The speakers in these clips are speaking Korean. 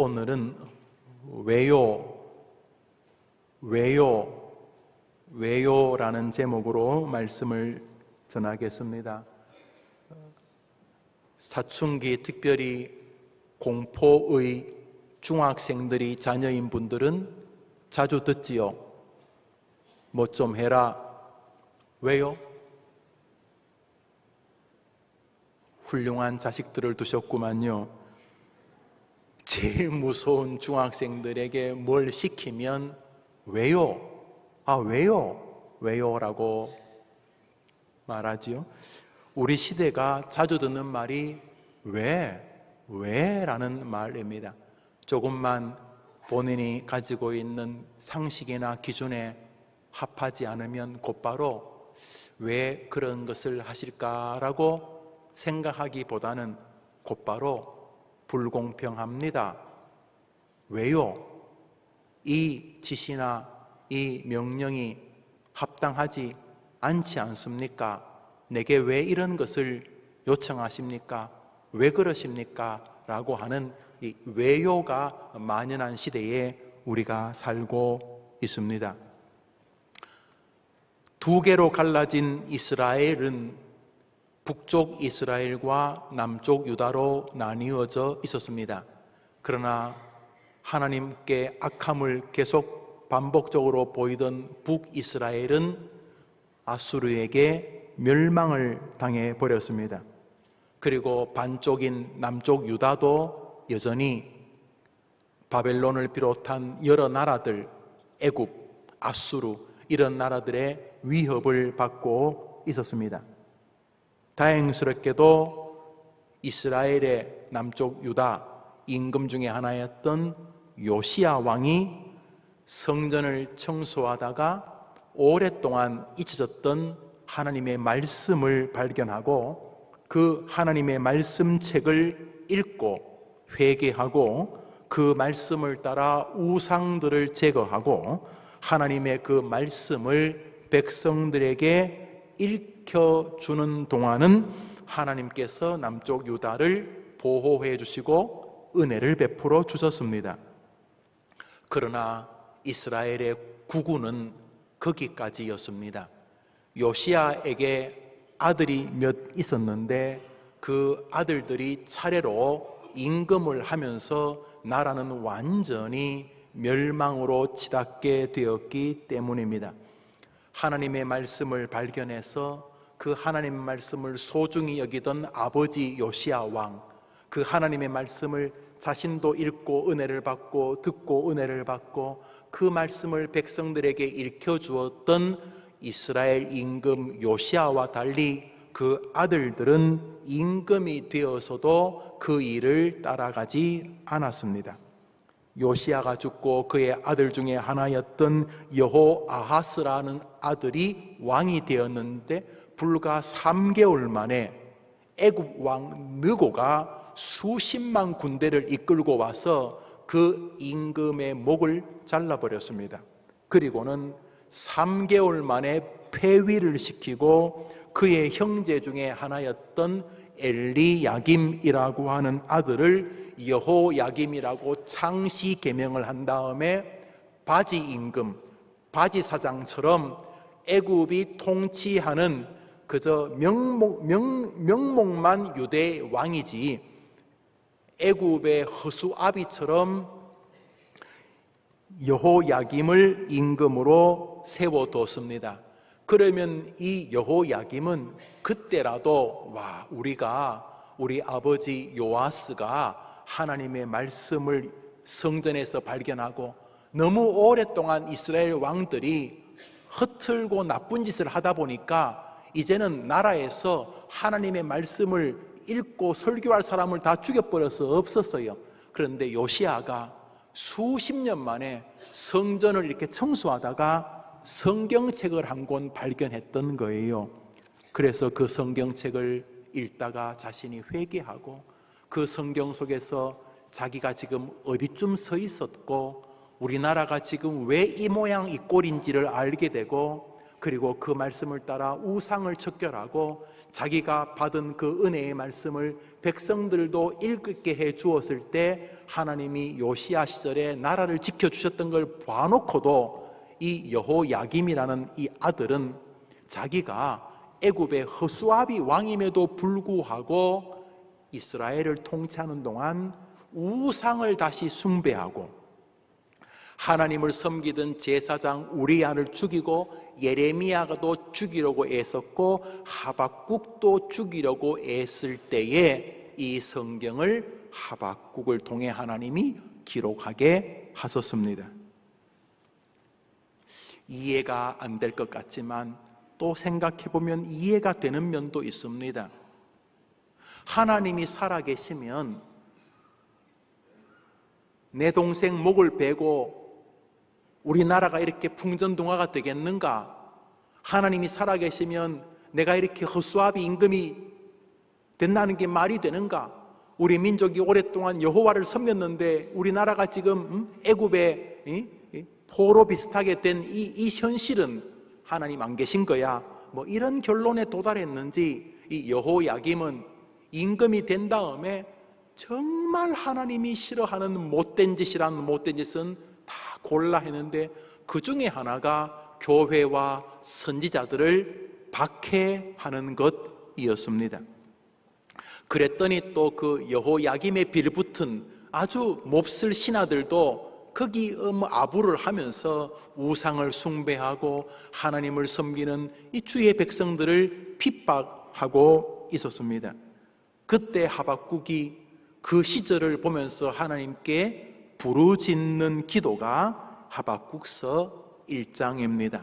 오늘은 왜요라는 제목으로 말씀을 전하겠습니다. 사춘기, 특별히 공포의 중학생들이 자녀인 분들은 자주 듣지요. 뭐 좀 해라. 왜요? 훌륭한 자식들을 두셨구만요. 제일 무서운 중학생들에게 뭘 시키면 왜요? 왜요? 라고 말하지요. 우리 시대가 자주 듣는 말이 왜? 라는 말입니다. 조금만 본인이 가지고 있는 상식이나 기준에 합하지 않으면 곧바로 왜 그런 것을 하실까라고 생각하기보다는 곧바로 불공평합니다. 왜요? 이 지시나 이 명령이 합당하지 않지 않습니까? 내게 왜 이런 것을 요청하십니까? 왜 그러십니까? 라고 하는 이 왜요가 만연한 시대에 우리가 살고 있습니다. 두 개로 갈라진 이스라엘은 북쪽 이스라엘과 남쪽 유다로 나뉘어져 있었습니다. 그러나 하나님께 악함을 계속 반복적으로 보이던 북이스라엘은 아수르에게 멸망을 당해 버렸습니다. 그리고 반쪽인 남쪽 유다도 여전히 바벨론을 비롯한 여러 나라들, 애굽, 아수르 이런 나라들의 위협을 받고 있었습니다. 다행스럽게도 이스라엘의 남쪽 유다 임금 중에 하나였던 요시야 왕이 성전을 청소하다가 오랫동안 잊혀졌던 하나님의 말씀을 발견하고 그 하나님의 말씀책을 읽고 회개하고 그 말씀을 따라 우상들을 제거하고 하나님의 그 말씀을 백성들에게 읽혀주는 동안은 하나님께서 남쪽 유다를 보호해 주시고 은혜를 베풀어 주셨습니다. 그러나 이스라엘의 국군은 거기까지였습니다. 요시야에게 아들이 몇 있었는데 그 아들들이 차례로 임금을 하면서 나라는 완전히 멸망으로 치닫게 되었기 때문입니다. 하나님의 말씀을 발견해서 그 하나님의 말씀을 소중히 여기던 아버지 요시야 왕, 그 하나님의 말씀을 자신도 읽고 은혜를 받고 듣고 은혜를 받고 그 말씀을 백성들에게 읽혀주었던 이스라엘 임금 요시야와 달리 그 아들들은 임금이 되어서도 그 일을 따라가지 않았습니다. 요시야가 죽고 그의 아들 중에 하나였던 여호아하스라는 아들이 왕이 되었는데 불과 3개월 만에 애굽 왕 느고가 수십만 군대를 이끌고 와서 그 임금의 목을 잘라버렸습니다. 그리고는 3개월 만에 폐위를 시키고 그의 형제 중에 하나였던 엘리야김이라고 하는 아들을 여호야김이라고 창시 계명을 한 다음에 바지 임금, 바지 사장처럼 애굽이 통치하는 그저 명목만 유대 왕이지 애굽의 허수아비처럼 여호야김을 임금으로 세워뒀습니다. 그러면 이 여호야김은 그때라도 우리 아버지 요아스가 하나님의 말씀을 성전에서 발견하고 너무 오랫동안 이스라엘 왕들이 허틀고 나쁜 짓을 하다 보니까 이제는 나라에서 하나님의 말씀을 읽고 설교할 사람을 다 죽여버려서 없었어요. 그런데 요시야가 수십 년 만에 성전을 이렇게 청소하다가 성경책을 한 권 발견했던 거예요. 그래서 그 성경책을 읽다가 자신이 회개하고 그 성경 속에서 자기가 지금 어디쯤 서 있었고 우리나라가 지금 왜 이 모양 이 꼴인지를 알게 되고 그리고 그 말씀을 따라 우상을 척결하고 자기가 받은 그 은혜의 말씀을 백성들도 읽게 해 주었을 때 하나님이 요시야 시절에 나라를 지켜주셨던 걸 봐놓고도 이 여호야김이라는 이 아들은 자기가 애굽의 허수아비 왕임에도 불구하고 이스라엘을 통치하는 동안 우상을 다시 숭배하고 하나님을 섬기던 제사장 우리야를 죽이고 예레미야도 죽이려고 애썼고 하박국도 죽이려고 애쓸 때에 이 성경을 하박국을 통해 하나님이 기록하게 하셨습니다. 이해가 안 될 것 같지만 또 생각해보면 이해가 되는 면도 있습니다. 하나님이 살아계시면 내 동생 목을 베고 우리나라가 이렇게 풍전등화가 되겠는가? 하나님이 살아계시면 내가 이렇게 허수아비 임금이 된다는 게 말이 되는가? 우리 민족이 오랫동안 여호와를 섬겼는데 우리나라가 지금 애굽의 포로 비슷하게 된 이 현실은 하나님 안 계신 거야. 뭐 이런 결론에 도달했는지 이 여호야김은 임금이 된 다음에 정말 하나님이 싫어하는 못된 짓이란 못된 짓은 다 골라 했는데 그 중에 하나가 교회와 선지자들을 박해하는 것이었습니다. 그랬더니 또 그 여호야김에 빌붙은 아주 몹쓸 신하들도 거기 아부를 하면서 우상을 숭배하고 하나님을 섬기는 이 주의 백성들을 핍박하고 있었습니다. 그때 하박국이 그 시절을 보면서 하나님께 부르짖는 기도가 하박국서 1장입니다.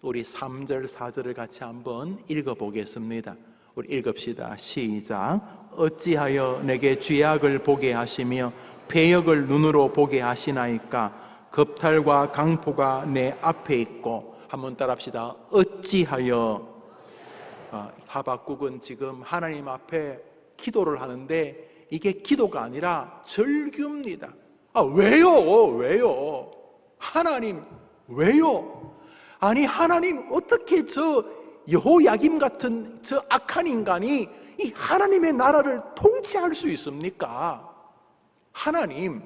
우리 3절 4절을 같이 한번 읽어보겠습니다. 우리 읽읍시다. 시작. 어찌하여 내게 죄악을 보게 하시며 패역을 눈으로 보게 하시나이까? 겁탈과 강포가 내 앞에 있고. 한번 따라합시다. 어찌하여. 하박국은 지금 하나님 앞에 기도를 하는데 이게 기도가 아니라 절규입니다. 왜요? 하나님 왜요? 아니 하나님 어떻게 저 여호야김 같은 저 악한 인간이 이 하나님의 나라를 통치할 수 있습니까? 하나님,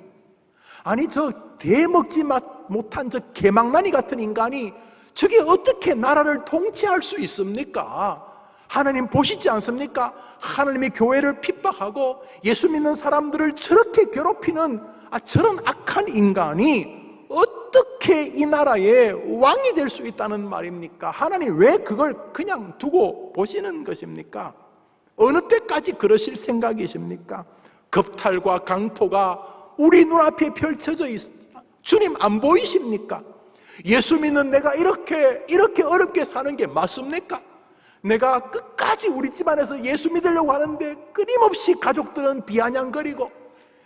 아니 저 대먹지 못한 저 개망나니 같은 인간이 저게 어떻게 나라를 통치할 수 있습니까? 하나님 보시지 않습니까? 하나님의 교회를 핍박하고 예수 믿는 사람들을 저렇게 괴롭히는 저런 악한 인간이 어떻게 이 나라의 왕이 될 수 있다는 말입니까? 하나님 왜 그걸 그냥 두고 보시는 것입니까? 어느 때까지 그러실 생각이십니까? 겁탈과 강포가 우리 눈앞에 펼쳐져 있습니다. 주님 안 보이십니까? 예수 믿는 내가 이렇게 어렵게 사는 게 맞습니까? 내가 끝까지 우리 집안에서 예수 믿으려고 하는데 끊임없이 가족들은 비아냥거리고,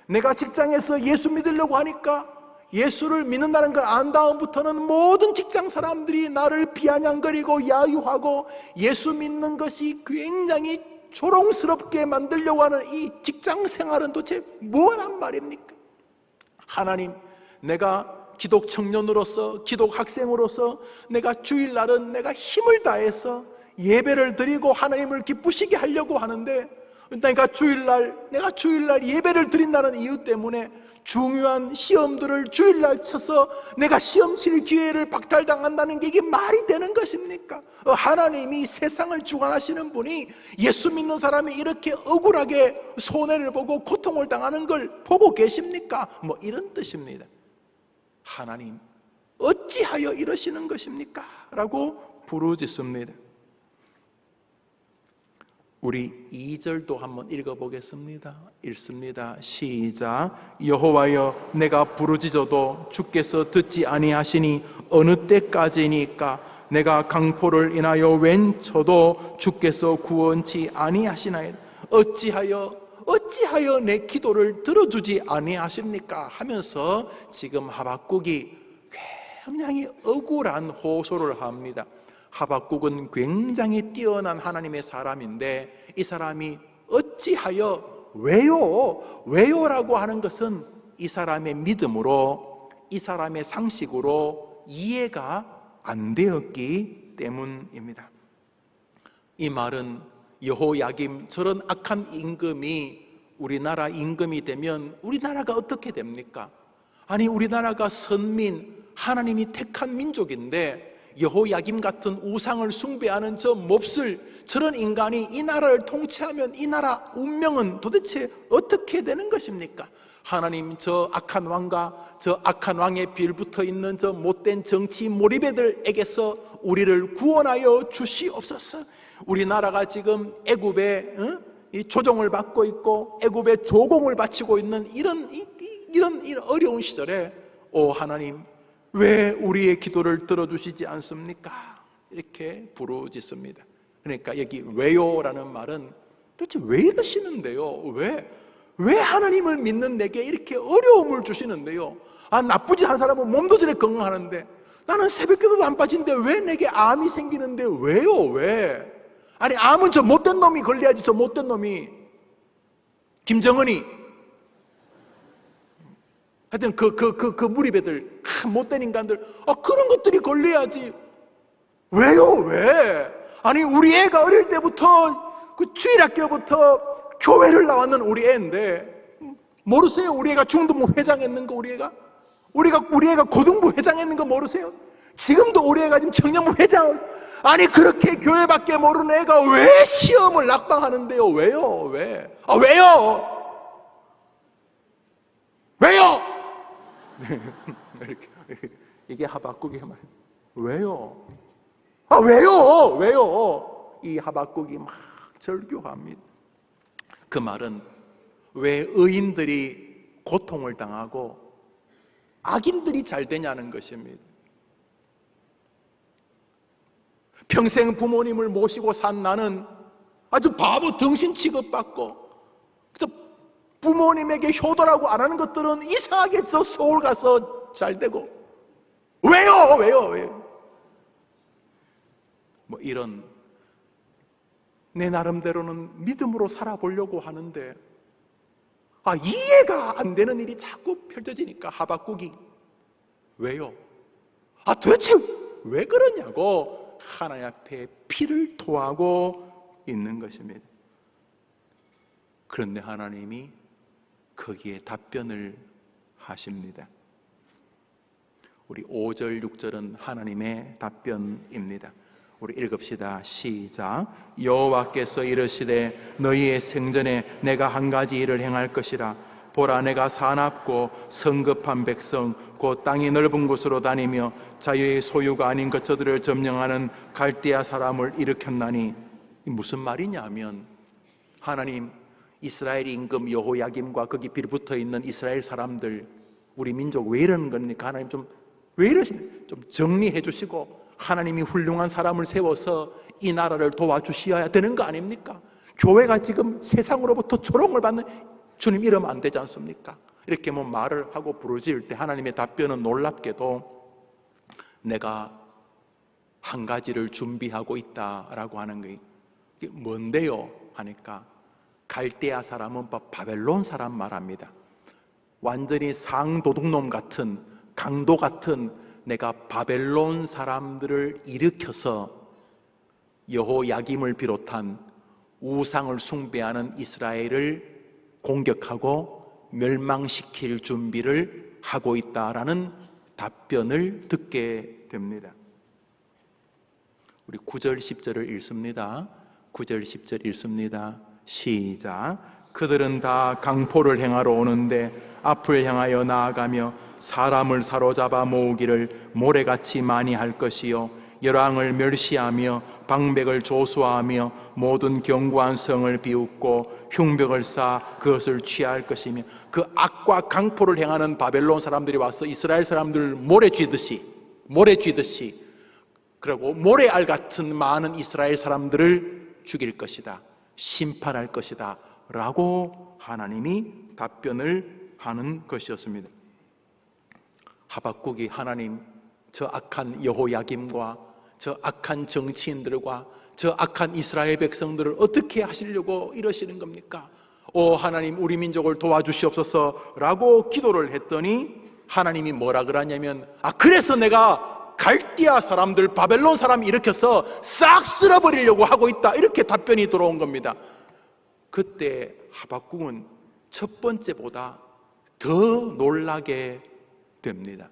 내가 직장에서 예수 믿으려고 하니까 예수를 믿는다는 걸 안 다음부터는 모든 직장 사람들이 나를 비아냥거리고 야유하고 예수 믿는 것이 굉장히 조롱스럽게 만들려고 하는 이 직장 생활은 도대체 뭐란 말입니까? 하나님, 내가 기독 청년으로서, 기독 학생으로서 내가 주일날은 내가 힘을 다해서 예배를 드리고 하나님을 기쁘시게 하려고 하는데, 내가 주일날 예배를 드린다는 이유 때문에 중요한 시험들을 주일날 쳐서 내가 시험 칠 기회를 박탈당한다는 게 이게 말이 되는 것입니까? 하나님이 세상을 주관하시는 분이 예수 믿는 사람이 이렇게 억울하게 손해를 보고 고통을 당하는 걸 보고 계십니까? 뭐 이런 뜻입니다. 하나님 어찌하여 이러시는 것입니까? 라고 부르짖습니다. 우리 2절도 한번 읽어보겠습니다. 읽습니다. 시작. 여호와여, 내가 부르짖어도 주께서 듣지 아니하시니 어느 때까지니까? 내가 강포를 인하여 외쳐도 주께서 구원치 아니하시나이다. 어찌하여 내 기도를 들어주지 아니하십니까? 하면서 지금 하박국이 굉장히 억울한 호소를 합니다. 하박국은 굉장히 뛰어난 하나님의 사람인데 이 사람이 어찌하여 왜요라고 하는 것은 이 사람의 믿음으로, 이 사람의 상식으로 이해가 안 되었기 때문입니다. 이 말은 여호야김 저런 악한 임금이 우리나라 임금이 되면 우리나라가 어떻게 됩니까? 아니 우리나라가 선민, 하나님이 택한 민족인데 여호야김 같은 우상을 숭배하는 저 몹쓸 저런 인간이 이 나라를 통치하면 이 나라 운명은 도대체 어떻게 되는 것입니까? 하나님 저 악한 왕과 저 악한 왕의 빌붙어 있는 저 못된 정치 몰입애들에게서 우리를 구원하여 주시옵소서. 우리나라가 지금 애굽의 이 조종을 받고 있고 애굽의 조공을 바치고 있는 이런 어려운 시절에 오 하나님 왜 우리의 기도를 들어주시지 않습니까? 이렇게 부르짖습니다. 그러니까 여기 왜요라는 말은 도대체 왜 이러시는데요? 왜 하나님을 믿는 내게 이렇게 어려움을 주시는데요? 아 나쁘지 않은 사람은 몸도 저래 건강하는데 나는 새벽기도도 안 빠지는데 왜 내게 암이 생기는데 왜요? 왜? 아니 암은 저 못된 놈이 걸려야지. 저 못된 놈이 김정은이 하여튼 그 무리배들 못된 인간들 그런 것들이 걸려야지. 왜요? 왜? 아니 우리 애가 어릴 때부터 그 주일학교부터 교회를 나왔는 우리 애인데 모르세요? 우리 애가 중등부 회장했는 거 우리 애가 고등부 회장했는 거 모르세요? 지금도 우리 애가 지금 청년부 회장. 아니 그렇게 교회밖에 모르는 애가 왜 시험을 낙방하는데요? 왜요? 왜? 왜요? 왜요? 이게 하박국의 말. 왜요? 왜요? 왜요? 이 하박국이 막 절규합니다. 그 말은 왜 의인들이 고통을 당하고 악인들이 잘 되냐는 것입니다. 평생 부모님을 모시고 산 나는 아주 바보 등신 취급받고 그래서 부모님에게 효도라고 안 하는 것들은 이상하게 저 서울 가서 잘 되고 왜요? 뭐 이런 내 나름대로는 믿음으로 살아보려고 하는데 이해가 안 되는 일이 자꾸 펼쳐지니까 하박국이 왜요? 도대체 왜 그러냐고 하나님 앞에 피를 토하고 있는 것입니다. 그런데 하나님이 거기에 답변을 하십니다. 우리 5절, 6절은 하나님의 답변입니다. 우리 읽읍시다. 시작. 여호와께서 이르시되 너희의 생전에 내가 한 가지 일을 행할 것이라. 보라 내가 사납고 성급한 백성 곧 땅이 넓은 곳으로 다니며 자유의 소유가 아닌 거처들을 점령하는 갈대아 사람을 일으켰나니. 무슨 말이냐 하면 하나님 이스라엘 임금 여호야김과 거기 빌붙어 있는 이스라엘 사람들 우리 민족 왜 이러는 겁니까? 하나님 좀 왜 이러시는 좀 정리해 주시고 하나님이 훌륭한 사람을 세워서 이 나라를 도와주셔야 되는 거 아닙니까? 교회가 지금 세상으로부터 조롱을 받는 주님 이러면 안 되지 않습니까? 이렇게 뭐 말을 하고 부르짖을 때 하나님의 답변은 놀랍게도 내가 한 가지를 준비하고 있다라고 하는 게 뭔데요? 하니까 갈대아 사람은 바벨론 사람 말합니다. 완전히 상도둑놈 같은 강도 같은 내가 바벨론 사람들을 일으켜서 여호야김을 비롯한 우상을 숭배하는 이스라엘을 공격하고 멸망시킬 준비를 하고 있다라는 답변을 듣게 됩니다. 우리 9절 10절을 읽습니다. 9절 10절 읽습니다. 시작. 그들은 다 강포를 행하러 오는데 앞을 향하여 나아가며 사람을 사로잡아 모으기를 모래같이 많이 할 것이요 열왕을 멸시하며 방백을 조수하며 모든 견고한 성을 비웃고 흉벽을 쌓아 그것을 취할 것이며 그 악과 강포를 행하는 바벨론 사람들이 와서 이스라엘 사람들을 모래 쥐듯이 그리고 모래알 같은 많은 이스라엘 사람들을 죽일 것이다, 심판할 것이다 라고 하나님이 답변을 하는 것이었습니다. 하박국이 하나님 저 악한 여호야김과 저 악한 정치인들과 저 악한 이스라엘 백성들을 어떻게 하시려고 이러시는 겁니까? 오 하나님 우리 민족을 도와주시옵소서 라고 기도를 했더니 하나님이 뭐라 그러냐면 그래서 내가 갈대아 사람들, 바벨론 사람 일으켜서 싹 쓸어버리려고 하고 있다. 이렇게 답변이 들어온 겁니다. 그때 하박국은 첫 번째보다 더 놀라게 됩니다.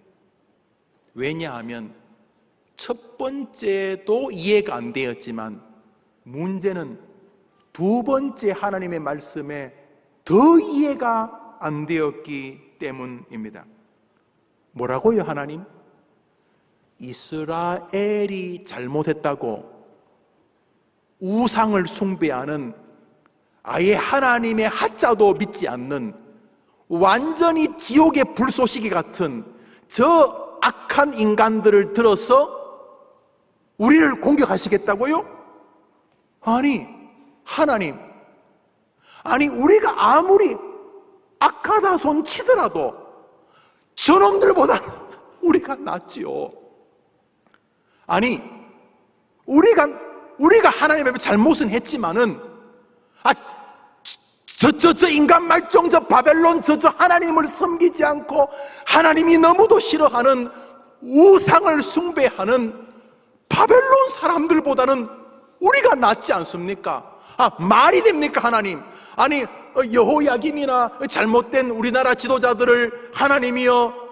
왜냐하면 첫 번째도 이해가 안 되었지만 문제는 두 번째 하나님의 말씀에 더 이해가 안 되었기 때문입니다. 뭐라고요, 하나님? 이스라엘이 잘못했다고 우상을 숭배하는, 아예 하나님의 하자도 믿지 않는 완전히 지옥의 불쏘시개 같은 저 악한 인간들을 들어서 우리를 공격하시겠다고요? 아니, 하나님, 아니 우리가 아무리 악하다 손 치더라도 저놈들보다 우리가 낫지요. 아니 우리가 하나님 앞에 잘못은 했지만은 저 인간 말종, 저 바벨론 저 하나님을 섬기지 않고 하나님이 너무도 싫어하는 우상을 숭배하는 바벨론 사람들보다는 우리가 낫지 않습니까? 말이 됩니까, 하나님? 아니 여호야김이나 잘못된 우리나라 지도자들을 하나님이여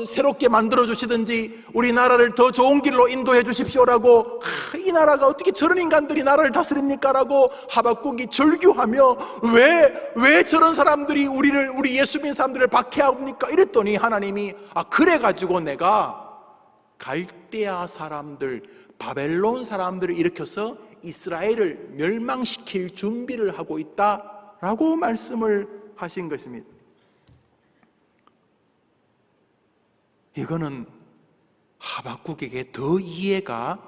새롭게 만들어 주시든지 우리나라를 더 좋은 길로 인도해 주십시오라고, 이 나라가 어떻게 저런 인간들이 나라를 다스립니까? 라고 하박국이 절규하며 왜 저런 사람들이 우리 예수 믿는 사람들을 박해합니까? 이랬더니 하나님이 그래가지고 내가 갈대아 사람들, 바벨론 사람들을 일으켜서 이스라엘을 멸망시킬 준비를 하고 있다라고 말씀을 하신 것입니다. 이거는 하박국에게 더 이해가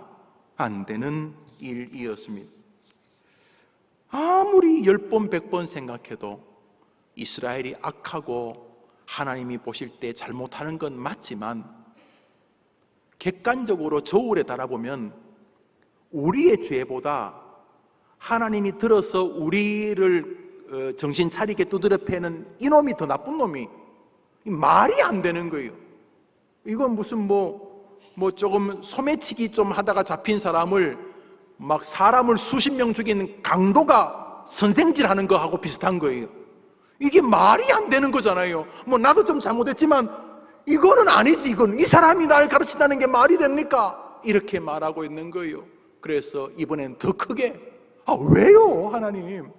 안 되는 일이었습니다. 아무리 10번 100번 생각해도 이스라엘이 악하고 하나님이 보실 때 잘못하는 건 맞지만 객관적으로 저울에 달아보면 우리의 죄보다 하나님이 들어서 우리를 정신 차리게 두드려 패는 이놈이 더 나쁜 놈이 말이 안 되는 거예요. 이건 무슨 조금 소매치기 좀 하다가 잡힌 사람을 막 사람을 수십 명 죽이는 강도가 선생질하는 거하고 비슷한 거예요. 이게 말이 안 되는 거잖아요. 나도 좀 잘못했지만 이거는 아니지. 이건 이 사람이 날 가르친다는 게 말이 됩니까? 이렇게 말하고 있는 거예요. 그래서 이번엔 더 크게 왜요, 하나님?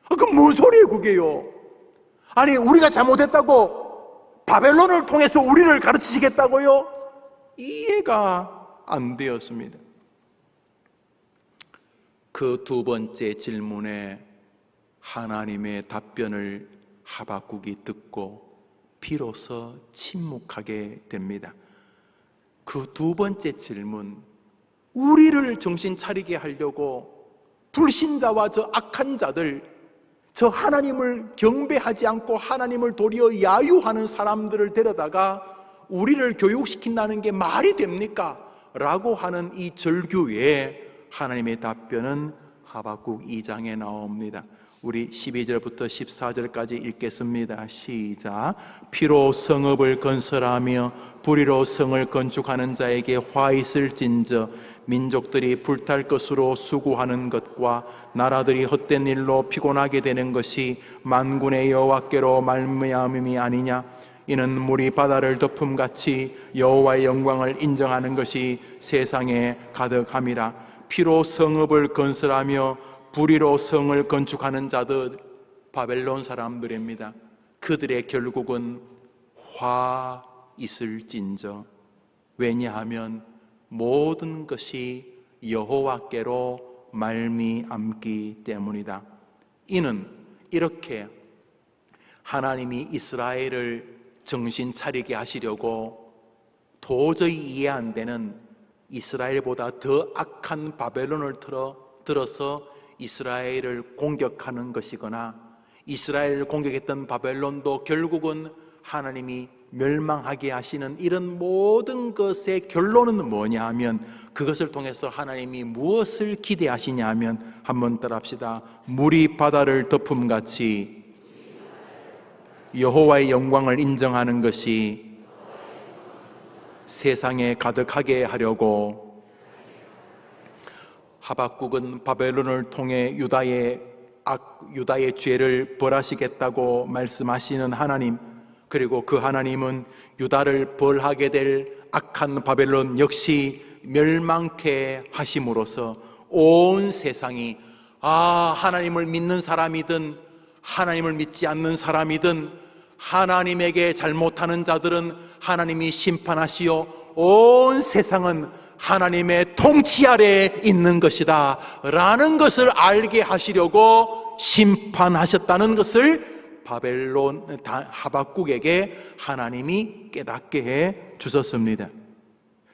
그건 뭔 소리예요, 그게요? 아니 우리가 잘못했다고 바벨론을 통해서 우리를 가르치시겠다고요? 이해가 안 되었습니다. 그 두 번째 질문에 하나님의 답변을 하박국이 듣고 비로소 침묵하게 됩니다. 그 두 번째 질문, 우리를 정신 차리게 하려고 불신자와 저 악한 자들, 저 하나님을 경배하지 않고 하나님을 도리어 야유하는 사람들을 데려다가 우리를 교육시킨다는 게 말이 됩니까? 라고 하는 이 절규에 하나님의 답변은 하박국 2장에 나옵니다. 우리 12절부터 14절까지 읽겠습니다. 시작. 피로 성읍을 건설하며 불의로 성을 건축하는 자에게 화 있을진저 민족들이 불탈 것으로 수고하는 것과 나라들이 헛된 일로 피곤하게 되는 것이 만군의 여호와께로 말미암음이 아니냐. 이는 물이 바다를 덮음같이 여호와의 영광을 인정하는 것이 세상에 가득함이라. 피로 성읍을 건설하며 불의로 성을 건축하는 자들, 바벨론 사람들입니다. 그들의 결국은 화 있을진저. 왜냐하면 모든 것이 여호와께로 말미암기 때문이다. 이는 이렇게 하나님이 이스라엘을 정신 차리게 하시려고 도저히 이해 안 되는 이스라엘보다 더 악한 바벨론을 들어서 이스라엘을 공격하는 것이거나, 이스라엘을 공격했던 바벨론도 결국은 하나님이 멸망하게 하시는 이런 모든 것의 결론은 뭐냐 하면, 그것을 통해서 하나님이 무엇을 기대하시냐 하면, 한번 따라합시다. 물이 바다를 덮음같이 여호와의 영광을 인정하는 것이 세상에 가득하게 하려고. 하박국은 바벨론을 통해 유다의 죄를 벌하시겠다고 말씀하시는 하나님, 그리고 그 하나님은 유다를 벌하게 될 악한 바벨론 역시 멸망케 하심으로써 온 세상이 하나님을 믿는 사람이든 하나님을 믿지 않는 사람이든 하나님에게 잘못하는 자들은 하나님이 심판하시어 온 세상은 하나님의 통치 아래에 있는 것이다 라는 것을 알게 하시려고 심판하셨다는 것을 바벨론 하박국에게 하나님이 깨닫게 해 주셨습니다.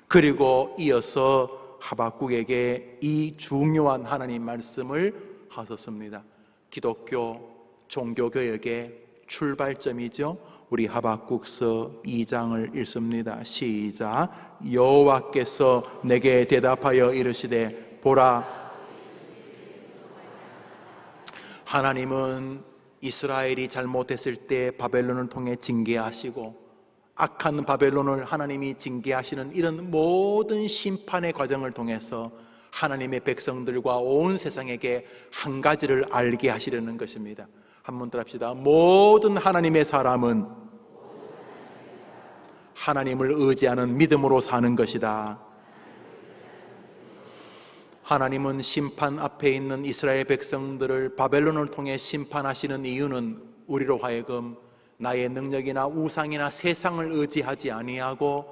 그리고 이어서 하박국에게 이 중요한 하나님 말씀을 하셨습니다. 기독교 종교개혁의 출발점이죠. 우리 하박국서 2장을 읽습니다. 시작. 여호와께서 내게 대답하여 이르시되 보라, 하나님은 이스라엘이 잘못했을 때 바벨론을 통해 징계하시고 악한 바벨론을 하나님이 징계하시는 이런 모든 심판의 과정을 통해서 하나님의 백성들과 온 세상에게 한 가지를 알게 하시려는 것입니다. 한번 더 합시다. 모든 하나님의 사람은 하나님을 의지하는 믿음으로 사는 것이다. 하나님은 심판 앞에 있는 이스라엘 백성들을 바벨론을 통해 심판하시는 이유는 우리로 하여금 나의 능력이나 우상이나 세상을 의지하지 아니하고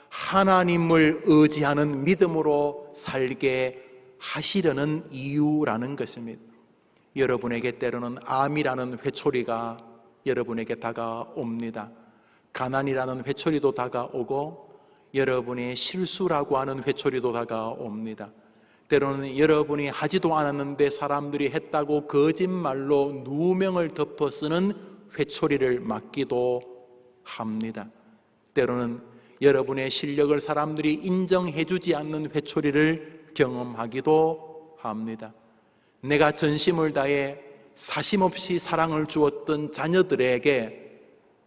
하나님을 의지하는 믿음으로 살게 하시려는 이유라는 것입니다. 여러분에게 때로는 암이라는 회초리가 여러분에게 다가옵니다. 가난이라는 회초리도 다가오고 여러분의 실수라고 하는 회초리도 다가옵니다. 때로는 여러분이 하지도 않았는데 사람들이 했다고 거짓말로 누명을 덮어 쓰는 회초리를 맞기도 합니다. 때로는 여러분의 실력을 사람들이 인정해주지 않는 회초리를 경험하기도 합니다. 내가 전심을 다해 사심없이 사랑을 주었던 자녀들에게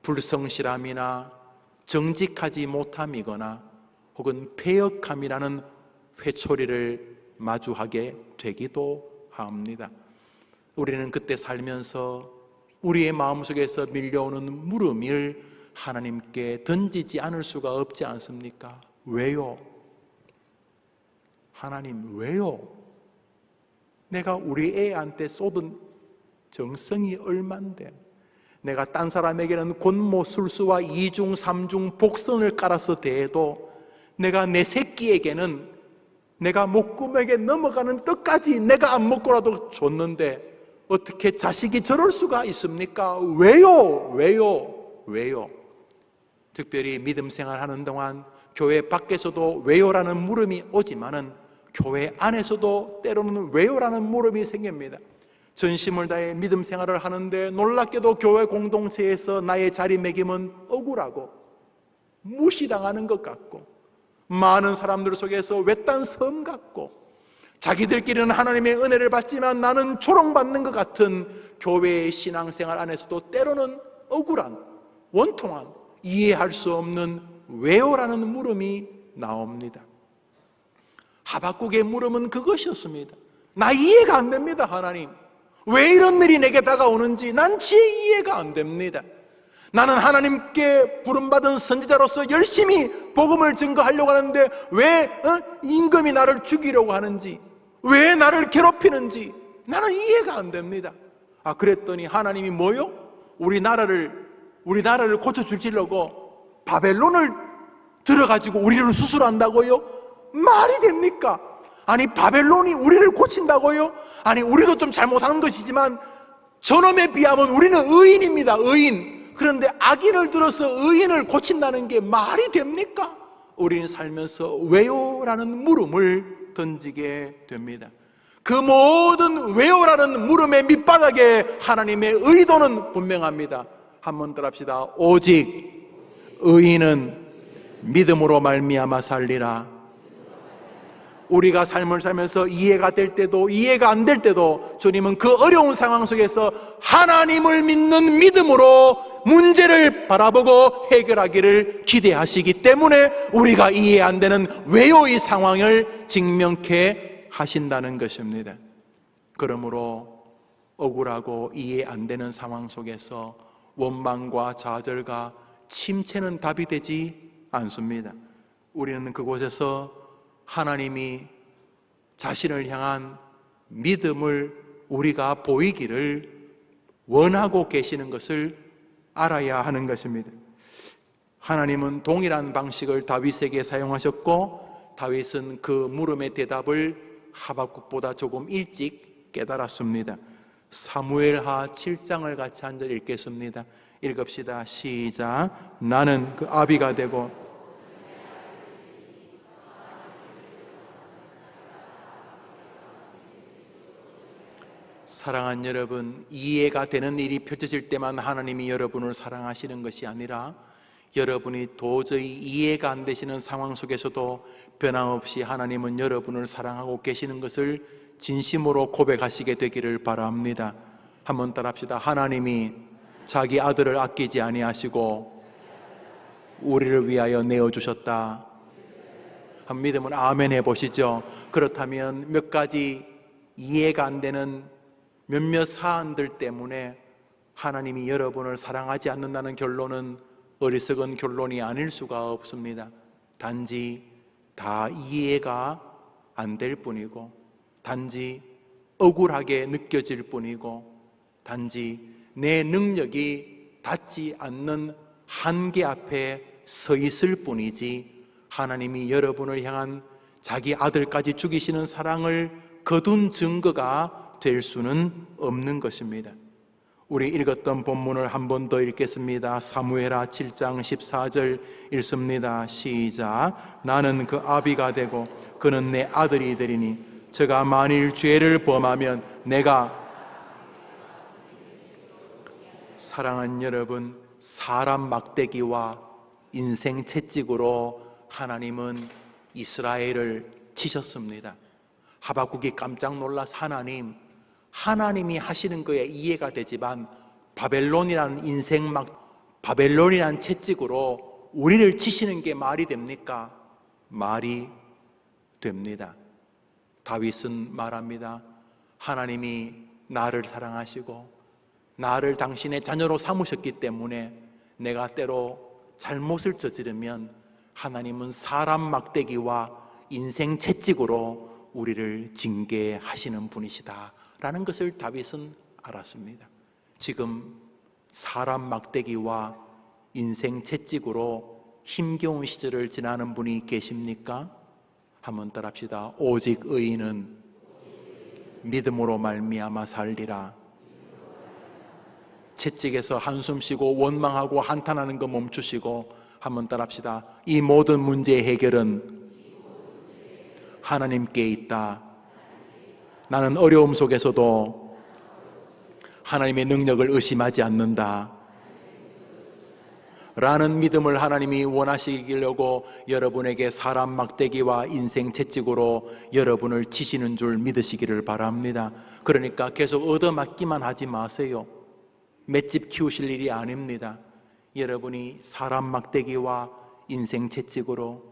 불성실함이나 정직하지 못함이거나 혹은 패역함이라는 회초리를 마주하게 되기도 합니다. 우리는 그때 살면서 우리의 마음속에서 밀려오는 물음을 하나님께 던지지 않을 수가 없지 않습니까? 왜요? 하나님 왜요? 내가 우리 애한테 쏟은 정성이 얼만데, 내가 딴 사람에게는 권모술수와 이중 삼중 복선을 깔아서 대해도 내가 내 새끼에게는 내가 목구멍에 넘어가는 떡까지 내가 안 먹고라도 줬는데 어떻게 자식이 저럴 수가 있습니까? 왜요? 왜요? 특별히 믿음 생활하는 동안 교회 밖에서도 왜요라는 물음이 오지만은 교회 안에서도 때로는 왜요라는 물음이 생깁니다. 전심을 다해 믿음 생활을 하는데 놀랍게도 교회 공동체에서 나의 자리매김은 억울하고 무시당하는 것 같고 많은 사람들 속에서 외딴 섬 같고 자기들끼리는 하나님의 은혜를 받지만 나는 조롱받는 것 같은 교회의 신앙생활 안에서도 때로는 억울한, 원통한, 이해할 수 없는 왜요라는 물음이 나옵니다. 하박국의 물음은 그것이었습니다. 나 이해가 안 됩니다. 하나님 왜 이런 일이 내게 다가오는지 난 제 이해가 안 됩니다. 나는 하나님께 부름받은 선지자로서 열심히 복음을 증거하려고 하는데 왜 임금이 나를 죽이려고 하는지, 왜 나를 괴롭히는지 나는 이해가 안 됩니다. 그랬더니 하나님이 뭐요? 우리 나라를 고쳐주시려고 바벨론을 들어가지고 우리를 수술한다고요? 말이 됩니까? 아니 바벨론이 우리를 고친다고요? 아니 우리도 좀 잘못하는 것이지만 저놈에 비하면 우리는 의인입니다. 의인. 그런데 악인을 들어서 의인을 고친다는 게 말이 됩니까? 우리는 살면서 왜요라는 물음을 던지게 됩니다. 그 모든 왜요라는 물음의 밑바닥에 하나님의 의도는 분명합니다. 한번 더 합시다. 오직 의인은 믿음으로 말미암아 살리라. 우리가 삶을 살면서 이해가 될 때도 이해가 안 될 때도 주님은 그 어려운 상황 속에서 하나님을 믿는 믿음으로 문제를 바라보고 해결하기를 기대하시기 때문에 우리가 이해 안 되는 왜요의 상황을 직면케 하신다는 것입니다. 그러므로 억울하고 이해 안 되는 상황 속에서 원망과 좌절과 침체는 답이 되지 않습니다. 우리는 그곳에서 하나님이 자신을 향한 믿음을 우리가 보이기를 원하고 계시는 것을 알아야 하는 것입니다. 하나님은 동일한 방식을 다윗에게 사용하셨고 다윗은 그 물음의 대답을 하박국보다 조금 일찍 깨달았습니다. 사무엘하 7장을 같이 한 절 읽겠습니다. 읽읍시다. 시작. 나는 그 아비가 되고 사랑하는 여러분, 이해가 되는 일이 펼쳐질 때만 하나님이 여러분을 사랑하시는 것이 아니라 여러분이 도저히 이해가 안 되시는 상황 속에서도 변함없이 하나님은 여러분을 사랑하고 계시는 것을 진심으로 고백하시게 되기를 바랍니다. 한번 따라합시다. 하나님이 자기 아들을 아끼지 아니하시고 우리를 위하여 내어주셨다. 한 믿으면 아멘 해보시죠. 그렇다면 몇 가지 이해가 안 되는 몇몇 사안들 때문에 하나님이 여러분을 사랑하지 않는다는 결론은 어리석은 결론이 아닐 수가 없습니다. 단지 다 이해가 안 될 뿐이고, 단지 억울하게 느껴질 뿐이고, 단지 내 능력이 닿지 않는 한계 앞에 서 있을 뿐이지 하나님이 여러분을 향한 자기 아들까지 죽이시는 사랑을 거둔 증거가 될 수는 없는 것입니다. 우리 읽었던 본문을 한 번 더 읽겠습니다. 사무엘하 7장 14절 읽습니다. 시작. 나는 그 아비가 되고 그는 내 아들이 되리니 저가 만일 죄를 범하면 내가 사랑하는 여러분, 사람 막대기와 인생 채찍으로 하나님은 이스라엘을 치셨습니다. 하박국이 깜짝 놀라서 하나님이 하시는 거에 이해가 되지만 바벨론이라는 바벨론이라는 채찍으로 우리를 치시는 게 말이 됩니까? 말이 됩니다. 다윗은 말합니다. 하나님이 나를 사랑하시고 나를 당신의 자녀로 삼으셨기 때문에 내가 때로 잘못을 저지르면 하나님은 사람 막대기와 인생 채찍으로 우리를 징계하시는 분이시다 라는 것을 다윗은 알았습니다. 지금 사람 막대기와 인생 채찍으로 힘겨운 시절을 지나는 분이 계십니까? 한번 따라합시다. 오직 의인은 믿음으로 말미암아 살리라. 채찍에서 한숨 쉬고 원망하고 한탄하는 거 멈추시고 한번 따라합시다. 이 모든 문제의 해결은 하나님께 있다. 나는 어려움 속에서도 하나님의 능력을 의심하지 않는다 라는 믿음을 하나님이 원하시려고 여러분에게 사람 막대기와 인생 채찍으로 여러분을 치시는 줄 믿으시기를 바랍니다. 그러니까 계속 얻어맞기만 하지 마세요. 맷집 키우실 일이 아닙니다. 여러분이 사람 막대기와 인생 채찍으로,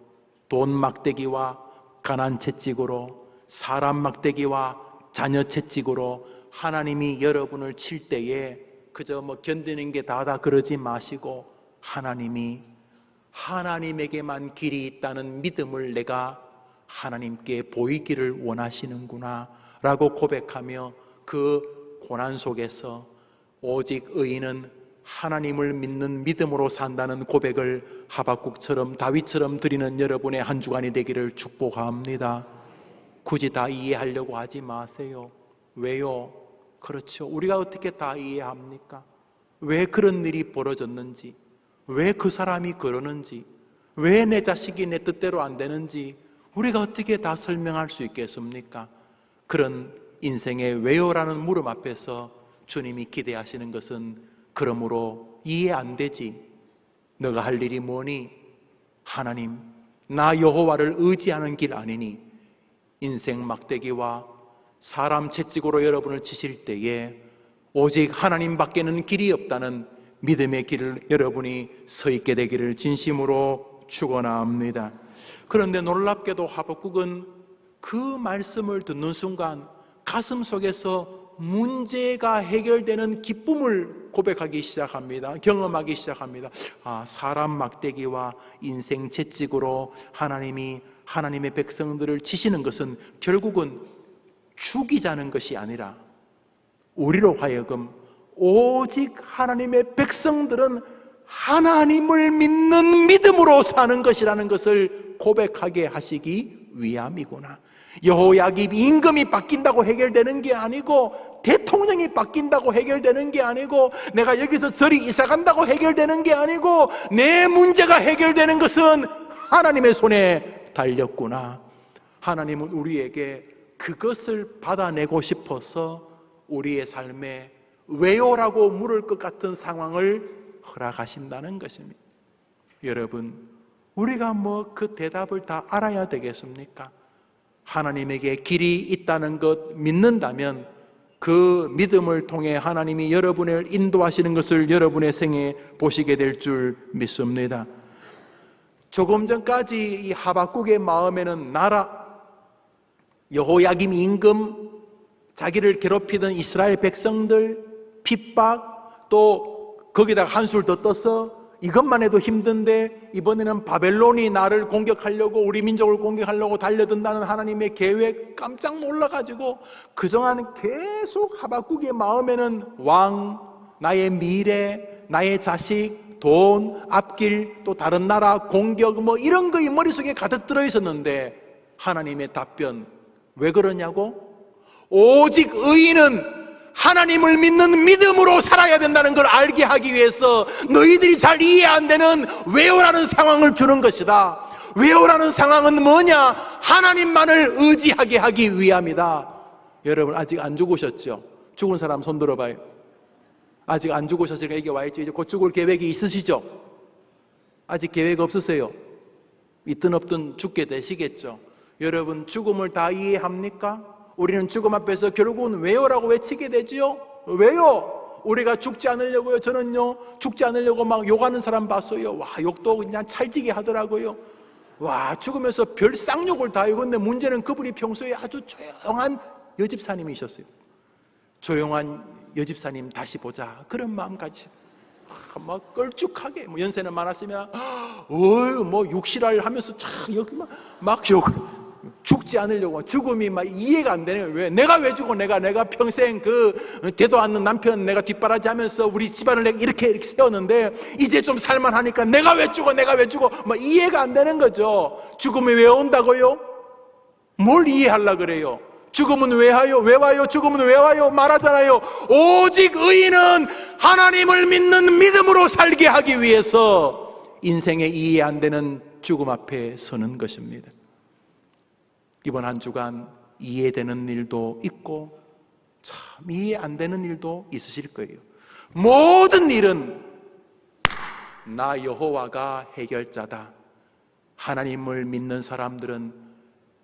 돈 막대기와 가난 채찍으로, 사람 막대기와 자녀 채찍으로 하나님이 여러분을 칠 때에 그저 견디는 게 다다 그러지 마시고 하나님에게만 길이 있다는 믿음을 내가 하나님께 보이기를 원하시는구나 라고 고백하며 그 고난 속에서 오직 의인은 하나님을 믿는 믿음으로 산다는 고백을 하박국처럼 다윗처럼 드리는 여러분의 한 주간이 되기를 축복합니다. 굳이 다 이해하려고 하지 마세요. 왜요? 그렇죠. 우리가 어떻게 다 이해합니까? 왜 그런 일이 벌어졌는지, 왜 그 사람이 그러는지, 왜 내 자식이 내 뜻대로 안 되는지 우리가 어떻게 다 설명할 수 있겠습니까? 그런 인생의 왜요라는 물음 앞에서 주님이 기대하시는 것은 그러므로 이해 안 되지. 너가 할 일이 뭐니? 하나님, 나 여호와를 의지하는 길 아니니? 인생 막대기와 사람 채찍으로 여러분을 치실 때에 오직 하나님 밖에는 길이 없다는 믿음의 길을 여러분이 서 있게 되기를 진심으로 축원합니다. 그런데 놀랍게도 하박국은 그 말씀을 듣는 순간 가슴 속에서 문제가 해결되는 기쁨을 고백하기 시작합니다. 경험하기 시작합니다. 사람 막대기와 인생 채찍으로 하나님이 하나님의 백성들을 치시는 것은 결국은 죽이자는 것이 아니라 우리로 하여금 오직 하나님의 백성들은 하나님을 믿는 믿음으로 사는 것이라는 것을 고백하게 하시기 위함이구나. 여호야김 임금이 바뀐다고 해결되는 게 아니고, 대통령이 바뀐다고 해결되는 게 아니고, 내가 여기서 저리 이사 간다고 해결되는 게 아니고, 내 문제가 해결되는 것은 하나님의 손에 달렸구나. 하나님은 우리에게 그것을 받아내고 싶어서 우리의 삶에 왜요라고 물을 것 같은 상황을 허락하신다는 것입니다. 여러분, 우리가 그 대답을 다 알아야 되겠습니까? 하나님에게 길이 있다는 것 믿는다면 그 믿음을 통해 하나님이 여러분을 인도하시는 것을 여러분의 생에 보시게 될 줄 믿습니다. 조금 전까지 이 하박국의 마음에는 여호야김 임금, 자기를 괴롭히던 이스라엘 백성들, 핍박, 또 거기다가 한술 더 떠서 이것만 해도 힘든데 이번에는 바벨론이 나를 공격하려고, 우리 민족을 공격하려고 달려든다는 하나님의 계획 깜짝 놀라가지고 그동안 계속 하박국의 마음에는 왕, 나의 미래, 나의 자식, 돈, 앞길, 또 다른 나라 공격 이런 거이 머릿속에 가득 들어있었는데 하나님의 답변, 왜 그러냐고? 오직 의인은 하나님을 믿는 믿음으로 살아야 된다는 걸 알게 하기 위해서 너희들이 잘 이해 안 되는 왜요라는 상황을 주는 것이다. 왜요라는 상황은 뭐냐? 하나님만을 의지하게 하기 위함이다. 여러분, 아직 안 죽으셨죠? 죽은 사람 손 들어봐요. 아직 안 죽으셨으니까 이게 와 있죠. 이제 곧 죽을 계획이 있으시죠? 아직 계획 없으세요? 있든 없든 죽게 되시겠죠. 여러분, 죽음을 다 이해합니까? 우리는 죽음 앞에서 결국은 왜요라고 외치게 되지요. 왜요? 우리가 죽지 않으려고요. 저는요, 죽지 않으려고 막 욕하는 사람 봤어요. 와, 욕도 그냥 찰지게 하더라고요. 와, 죽으면서 별 쌍욕을 다 해요. 근데 문제는 그분이 평소에 아주 조용한 여집사님이셨어요. 조용한 여집사님 다시 보자, 그런 마음까지 막 걸쭉하게, 연세는 많았으면 욕실할 하면서 참 여기 막 욕, 죽지 않으려고. 죽음이 막 이해가 안 되네요. 내가 왜 죽어? 내가 평생 되도 않는 남편 내가 뒷바라지 하면서 우리 집안을 내가 이렇게 세웠는데 이제 좀 살만하니까 내가 왜 죽어? 막 이해가 안 되는 거죠. 죽음이 왜 온다고요? 뭘 이해하려고 그래요? 죽음은 왜 와요? 죽음은 왜 와요? 말하잖아요. 오직 의인은 하나님을 믿는 믿음으로 살게 하기 위해서 인생에 이해 안 되는 죽음 앞에 서는 것입니다. 이번 한 주간 이해되는 일도 있고 참 이해 안 되는 일도 있으실 거예요. 모든 일은 나 여호와가 해결자다. 하나님을 믿는 사람들은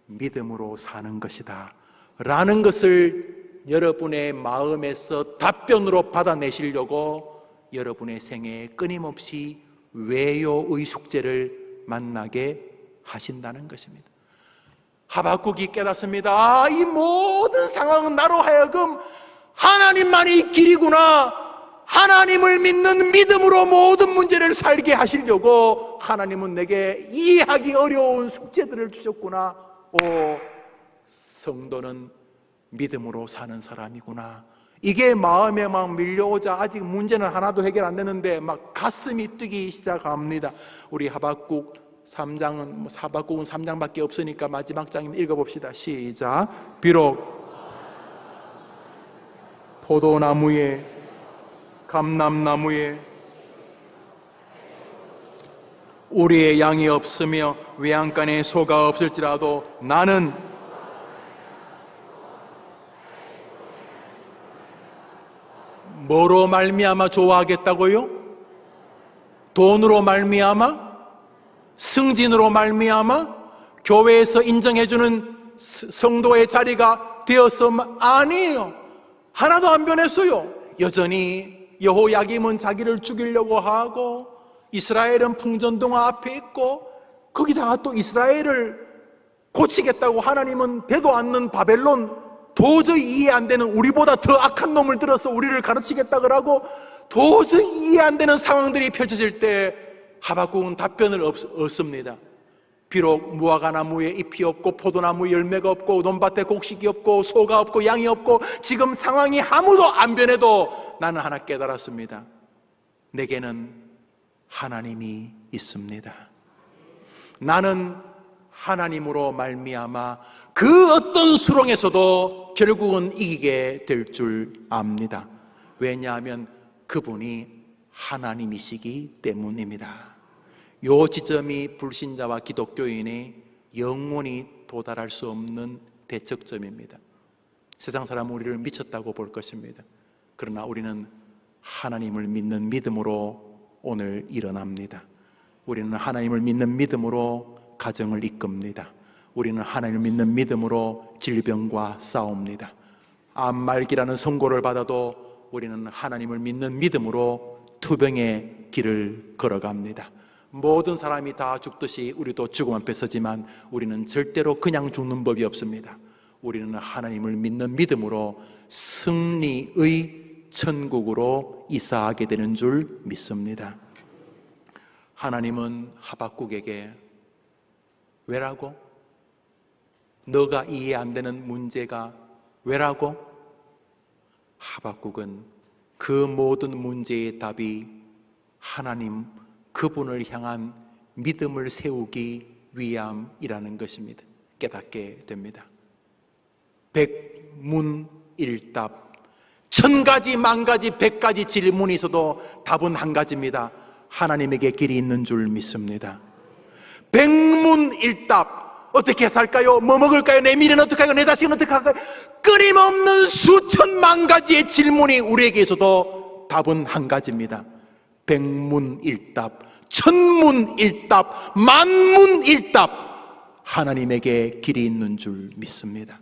믿음으로 사는 것이다 라는 것을 여러분의 마음에서 답변으로 받아내시려고 여러분의 생에 끊임없이 왜요의 숙제를 만나게 하신다는 것입니다. 하박국이 깨닫습니다. 이 모든 상황은 나로 하여금 하나님만이 길이구나. 하나님을 믿는 믿음으로 모든 문제를 살게 하시려고 하나님은 내게 이해하기 어려운 숙제들을 주셨구나. 성도는 믿음으로 사는 사람이구나. 이게 마음에 막 밀려오자 아직 문제는 하나도 해결 안 되는데 막 가슴이 뛰기 시작합니다. 우리 하박국은 3장밖에 없으니까 마지막 장 읽어봅시다. 시작. 비록 포도나무에 감람나무에 우리의 양이 없으며 외양간에 소가 없을지라도 나는 뭐로 말미암아 좋아하겠다고요? 돈으로 말미암아? 승진으로 말미암아? 교회에서 인정해주는 성도의 자리가 되어서? 아니에요. 하나도 안 변했어요. 여전히 여호야김은 자기를 죽이려고 하고, 이스라엘은 풍전등화 앞에 있고, 거기다가 또 이스라엘을 고치겠다고 하나님은 되도 않는 바벨론, 도저히 이해 안 되는, 우리보다 더 악한 놈을 들어서 우리를 가르치겠다 그러고 도저히 이해 안 되는 상황들이 펼쳐질 때 하박국은 답변을 얻습니다. 비록 무화과 나무에 잎이 없고 포도나무에 열매가 없고 논밭에 곡식이 없고 소가 없고 양이 없고 지금 상황이 아무도 안 변해도 나는 하나 깨달았습니다. 내게는 하나님이 있습니다. 나는 하나님으로 말미암아 그 어떤 수렁에서도 결국은 이기게 될 줄 압니다. 왜냐하면 그분이 하나님이시기 때문입니다. 요 지점이 불신자와 기독교인이 영원히 도달할 수 없는 대척점입니다. 세상 사람은 우리를 미쳤다고 볼 것입니다. 그러나 우리는 하나님을 믿는 믿음으로 오늘 일어납니다. 우리는 하나님을 믿는 믿음으로 가정을 이끕니다. 우리는 하나님을 믿는 믿음으로 질병과 싸웁니다. 암말기라는 선고를 받아도 우리는 하나님을 믿는 믿음으로 투병의 길을 걸어갑니다. 모든 사람이 다 죽듯이 우리도 죽음 앞에 서지만 우리는 절대로 그냥 죽는 법이 없습니다. 우리는 하나님을 믿는 믿음으로 승리의 천국으로 이사하게 되는 줄 믿습니다. 하나님은 하박국에게 왜라고? 너가 이해 안 되는 문제가 왜라고? 하박국은 그 모든 문제의 답이 하나님 그분을 향한 믿음을 세우기 위함이라는 것입니다. 깨닫게 됩니다. 백문일답, 1000가지, 10,000가지, 100가지 질문이 있어도 답은 한 가지입니다. 하나님에게 길이 있는 줄 믿습니다. 백문일답, 어떻게 살까요? 뭐 먹을까요? 내 미래는 어떻게 할까요? 내 자식은 어떻게 할까요? 끊임없는 수천만 가지의 질문이 우리에게 있어도 답은 한 가지입니다. 백문일답, 천문일답, 만문일답, 하나님에게 길이 있는 줄 믿습니다.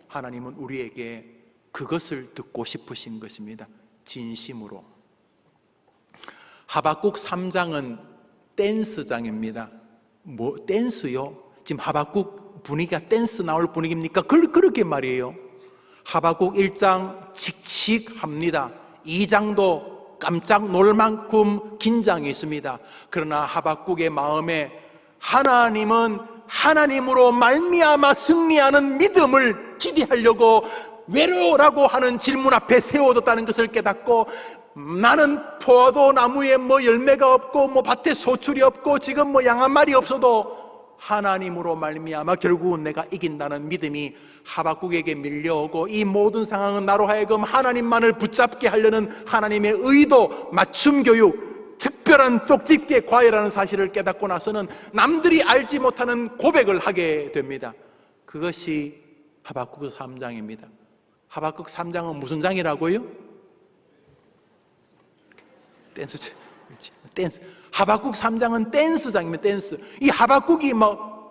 하나님은 우리에게 그것을 듣고 싶으신 것입니다. 진심으로. 하박국 3장은 댄스장입니다. 뭐 댄스요? 지금 하박국 분위기가 댄스 나올 분위기입니까? 그렇게 말이에요. 하박국 1장 칙칙합니다. 2장도 깜짝 놀 만큼 긴장이 있습니다. 그러나 하박국의 마음에 하나님은 하나님으로 말미암아 승리하는 믿음을 기대하려고 왜로라고 하는 질문 앞에 세워뒀다는 것을 깨닫고, 나는 포도 나무에 뭐 열매가 없고 뭐 밭에 소출이 없고 지금 뭐 양 한 마리 없어도 하나님으로 말미암아 결국은 내가 이긴다는 믿음이 하박국에게 밀려오고, 이 모든 상황은 나로 하여금 하나님만을 붙잡게 하려는 하나님의 의도, 맞춤 교육, 특별한 쪽집게 과외라는 사실을 깨닫고 나서는 남들이 알지 못하는 고백을 하게 됩니다. 그것이 하박국 3장입니다. 하박국 3장은 무슨 장이라고요? 댄스. 하박국 3장은 댄스장입니다. 댄스. 이 하박국이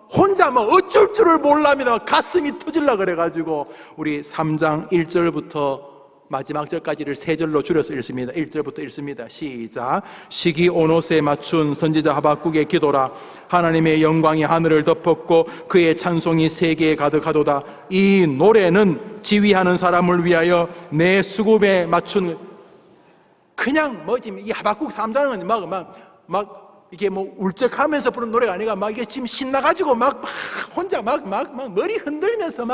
혼자 어쩔 줄을 몰랍니다. 가슴이 터질라 그래가지고 우리 3장 1절부터 마지막 절까지를 3절로 줄여서 읽습니다. 1절부터 읽습니다. 시작. 시기 오노스에 맞춘 선지자 하박국의 기도라. 하나님의 영광이 하늘을 덮었고 그의 찬송이 세계에 가득하도다. 이 노래는 지휘하는 사람을 위하여 내 수금에 맞춘, 그냥 이 하박국 3장은 이게 울적하면서 부르는 노래가 아니라 이게 지금 신나가지고 혼자 머리 흔들면서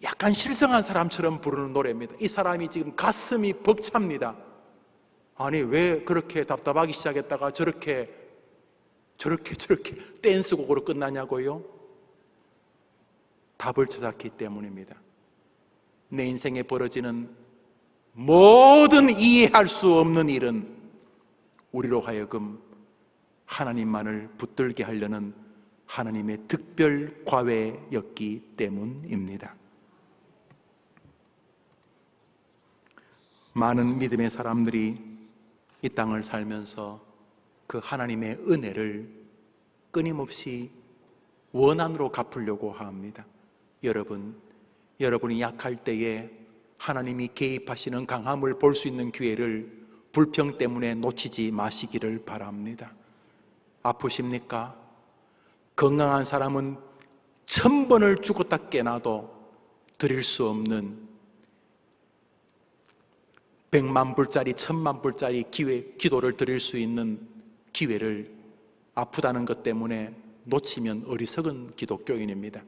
약간 실성한 사람처럼 부르는 노래입니다. 이 사람이 지금 가슴이 벅찹니다. 아니 왜 그렇게 답답하기 시작했다가 저렇게 댄스곡으로 끝나냐고요? 답을 찾았기 때문입니다. 내 인생에 벌어지는 모든 이해할 수 없는 일은 우리로 하여금 하나님만을 붙들게 하려는 하나님의 특별 과외였기 때문입니다. 많은 믿음의 사람들이 이 땅을 살면서 그 하나님의 은혜를 끊임없이 원한으로 갚으려고 합니다. 여러분이 약할 때에 하나님이 개입하시는 강함을 볼 수 있는 기회를 불평 때문에 놓치지 마시기를 바랍니다. 아프십니까? 건강한 사람은 1000번을 죽었다 깨나도 드릴 수 없는 100만 불짜리 1000만 불짜리 기도를 드릴 수 있는 기회를 아프다는 것 때문에 놓치면 어리석은 기독교인입니다.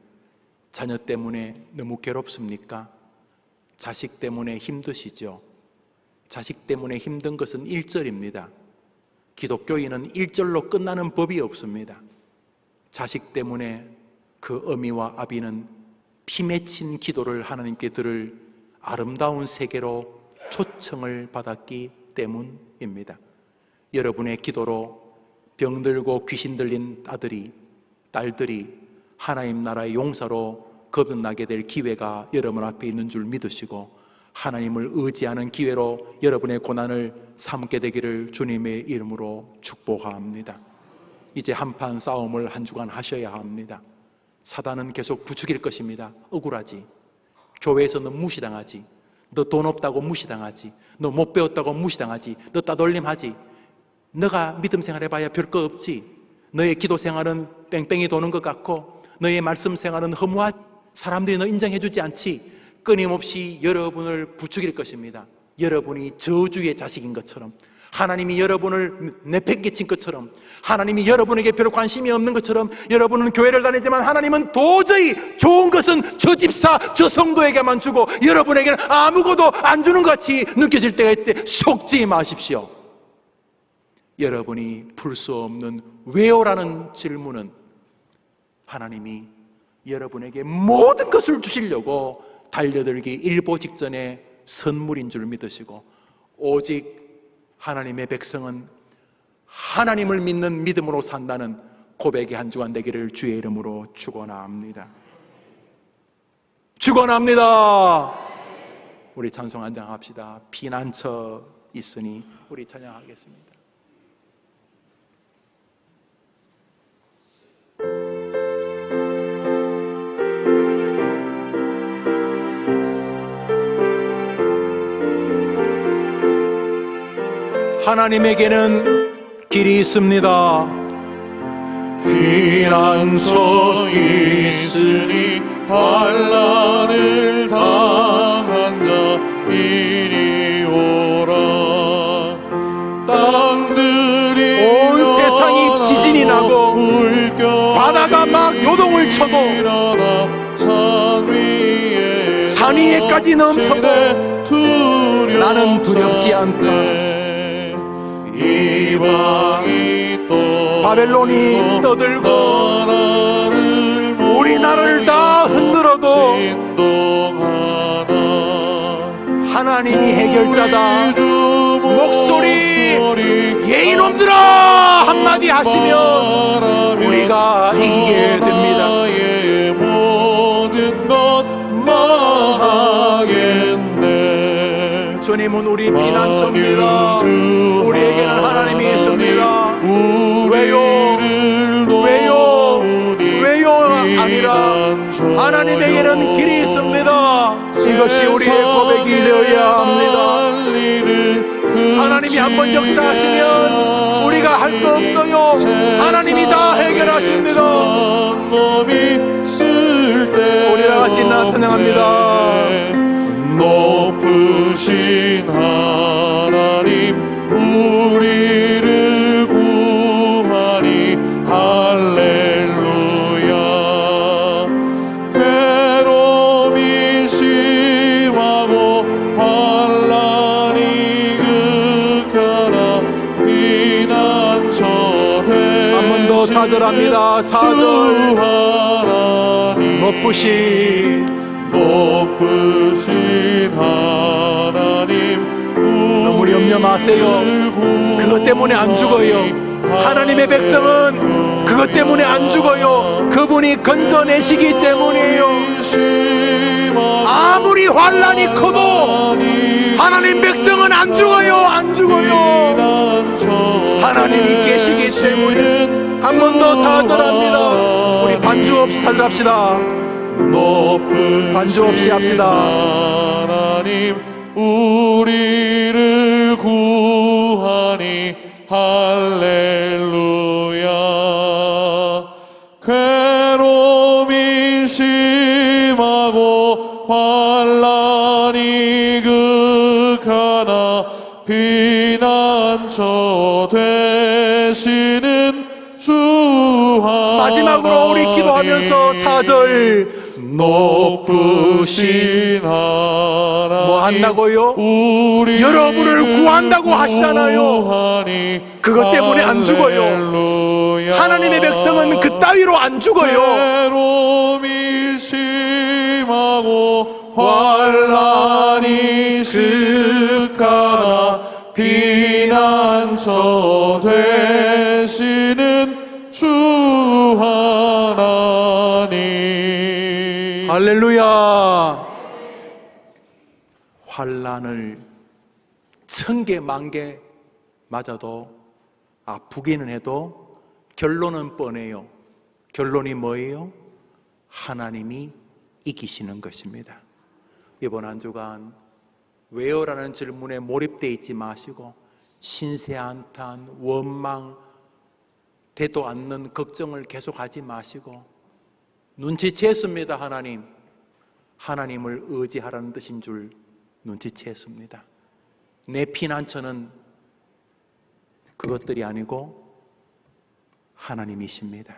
자녀 때문에 너무 괴롭습니까? 자식 때문에 힘드시죠? 자식 때문에 힘든 것은 1절입니다. 기독교인은 1절로 끝나는 법이 없습니다. 자식 때문에 그 어미와 아비는 피 맺힌 기도를 하나님께 들을 아름다운 세계로 초청을 받았기 때문입니다. 여러분의 기도로 병들고 귀신 들린 아들이, 딸들이 하나님 나라의 용사로 거듭나게 될 기회가 여러분 앞에 있는 줄 믿으시고 하나님을 의지하는 기회로 여러분의 고난을 삼게 되기를 주님의 이름으로 축복합니다. 이제 한판 싸움을 한 주간 하셔야 합니다. 사단은 계속 부추길 것입니다. 억울하지, 교회에서는 무시당하지, 너 돈 없다고 무시당하지, 너 못 배웠다고 무시당하지, 너 따돌림하지, 너가 믿음 생활해봐야 별거 없지, 너의 기도 생활은 뺑뺑이 도는 것 같고 너의 말씀 생활은 허무하지, 사람들이 너 인정해주지 않지, 끊임없이 여러분을 부추길 것입니다. 여러분이 저주의 자식인 것처럼, 하나님이 여러분을 내팽개친 것처럼, 하나님이 여러분에게 별 관심이 없는 것처럼, 여러분은 교회를 다니지만 하나님은 도저히 좋은 것은 저 집사, 저 성도에게만 주고 여러분에게는 아무것도 안 주는 것 같이 느껴질 때가 있을 때 속지 마십시오. 여러분이 풀 수 없는 왜요라는 질문은 하나님이 여러분에게 모든 것을 주시려고 달려들기 일보 직전에 선물인 줄 믿으시고, 오직 하나님의 백성은 하나님을 믿는 믿음으로 산다는 고백의 한 주간 되기를 주의 이름으로 축원합니다. 축원합니다. 우리 찬송 한 장 합시다. 피난처 있으니. 우리 찬양하겠습니다. 하나님에게는 길이 있습니다. 피난처 있으니 환난을 당한 자 이리 오라. 땅들이 온 세상이 지진이 나고 바다가 막 요동을 쳐도 산 위에까지 넘쳐도 나는 두렵지 않다. 이방이 또 바벨론이 떠들고 우리나라를 다 흔들어도 하나님이 해결자다. 목소리 예이놈들아 한마디 하시면 우리가 이기게 됩니다. 주님은 우리 피난처입니다. 우리에게는 하나님이 있습니다. 왜요 아니라 하나님에게는 길이 있습니다. 이것이 우리의 고백이 되어야 합니다. 하나님이 한번 역사하시면 우리가 할 거 없어요. 하나님이 다 해결하십니다. 우리 다같이 찬양합니다. 높으신 하나님 우리를 구하니 할렐루야. 괴로움이 심하고 환난이 극하나 피난처 되신 한 번 더 4절합니다. 4절 높으신 하나님 너무 염려 마세요. 그것 때문에 안 죽어요. 하나님의 백성은 그것 때문에 안 죽어요. 그분이 건져내시기 때문이에요. 아무리 환난이 커도 하나님 백성은 안 죽어요. 안 죽어요. 하나님이 계시기 때문에. 한 번 더 4절합니다. 우리 반주 없이 4절 합시다. 높은 반주 없이 합시다. 하나님 우리를 구하니 할렐루야. 괴로움이 심하고 환난이 극하나 피난처 되시는 주 하나님 마지막으로 우리 기도하면서 4절 높으신 하나님 뭐 한다고요? 우리를 여러분을 구한다고 하시잖아요. 구하니 그것 때문에 안 죽어요. 할렐루야. 하나님의 백성은 그 따위로 안 죽어요. 괴로움이 심하고 환난이 극하나 피난처 되시는 주 하나님. 할렐루야. 환난을 1000개, 10,000개 맞아도 아프기는 해도 결론은 뻔해요. 결론이 뭐예요? 하나님이 이기시는 것입니다. 이번 한 주간 왜요라는 질문에 몰입되어 있지 마시고 신세한탄, 원망, 되도 않는 걱정을 계속하지 마시고 눈치챘습니다. 하나님, 하나님을 의지하라는 뜻인 줄 눈치챘습니다. 내 피난처는 그것들이 아니고 하나님이십니다.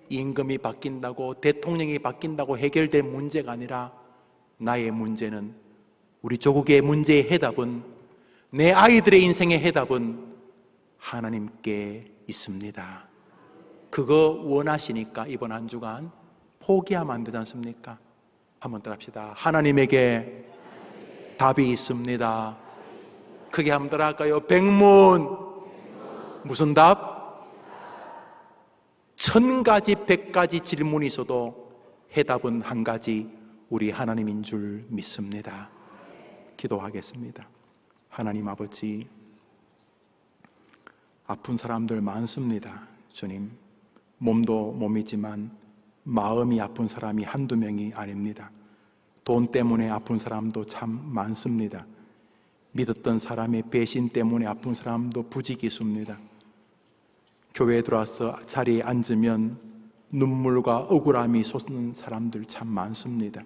임금이 바뀐다고, 대통령이 바뀐다고 해결될 문제가 아니라 나의 문제는, 우리 조국의 문제의 해답은, 내 아이들의 인생의 해답은 하나님께 있습니다. 그거 원하시니까 이번 한 주간 포기하면 안 되지 않습니까? 한번 따라합시다. 하나님에게 답이 있습니다. 크게 한번 따라할까요? 백문. 무슨 답? 1000가지, 100가지 질문이 있어도 해답은 한 가지, 우리 하나님인 줄 믿습니다. 기도하겠습니다. 하나님 아버지, 아픈 사람들 많습니다. 주님, 몸도 몸이지만 마음이 아픈 사람이 한두 명이 아닙니다. 돈 때문에 아픈 사람도 참 많습니다. 믿었던 사람의 배신 때문에 아픈 사람도 부지기수입니다. 교회에 들어와서 자리에 앉으면 눈물과 억울함이 솟는 사람들 참 많습니다.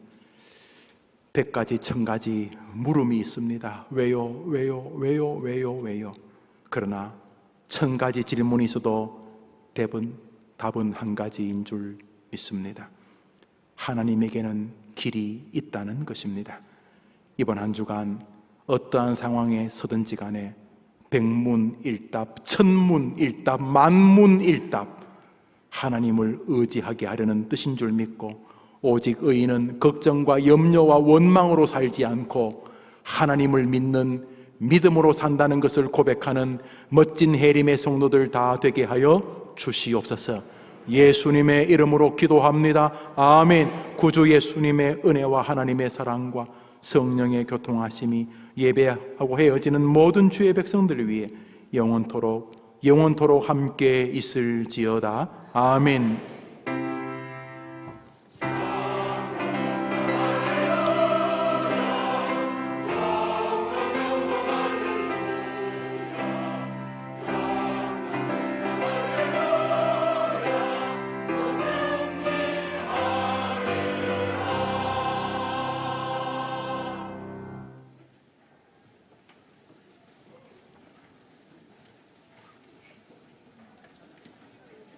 100가지, 1000가지 물음이 있습니다. 왜요? 왜요? 왜요? 왜요? 왜요? 그러나 1000가지 질문이 있어도 답은 한 가지인 줄 믿습니다. 하나님에게는 길이 있다는 것입니다. 이번 한 주간 어떠한 상황에 서든지 간에 백문일답, 천문일답, 만문일답, 하나님을 의지하게 하려는 뜻인 줄 믿고, 오직 의인은 걱정과 염려와 원망으로 살지 않고 하나님을 믿는 믿음으로 산다는 것을 고백하는 멋진 해림의 성도들 다 되게 하여 주시옵소서. 예수님의 이름으로 기도합니다. 아멘. 구주 예수님의 은혜와 하나님의 사랑과 성령의 교통하심이 예배하고 헤어지는 모든 주의 백성들을 위해 영원토록 함께 있을지어다. 아멘.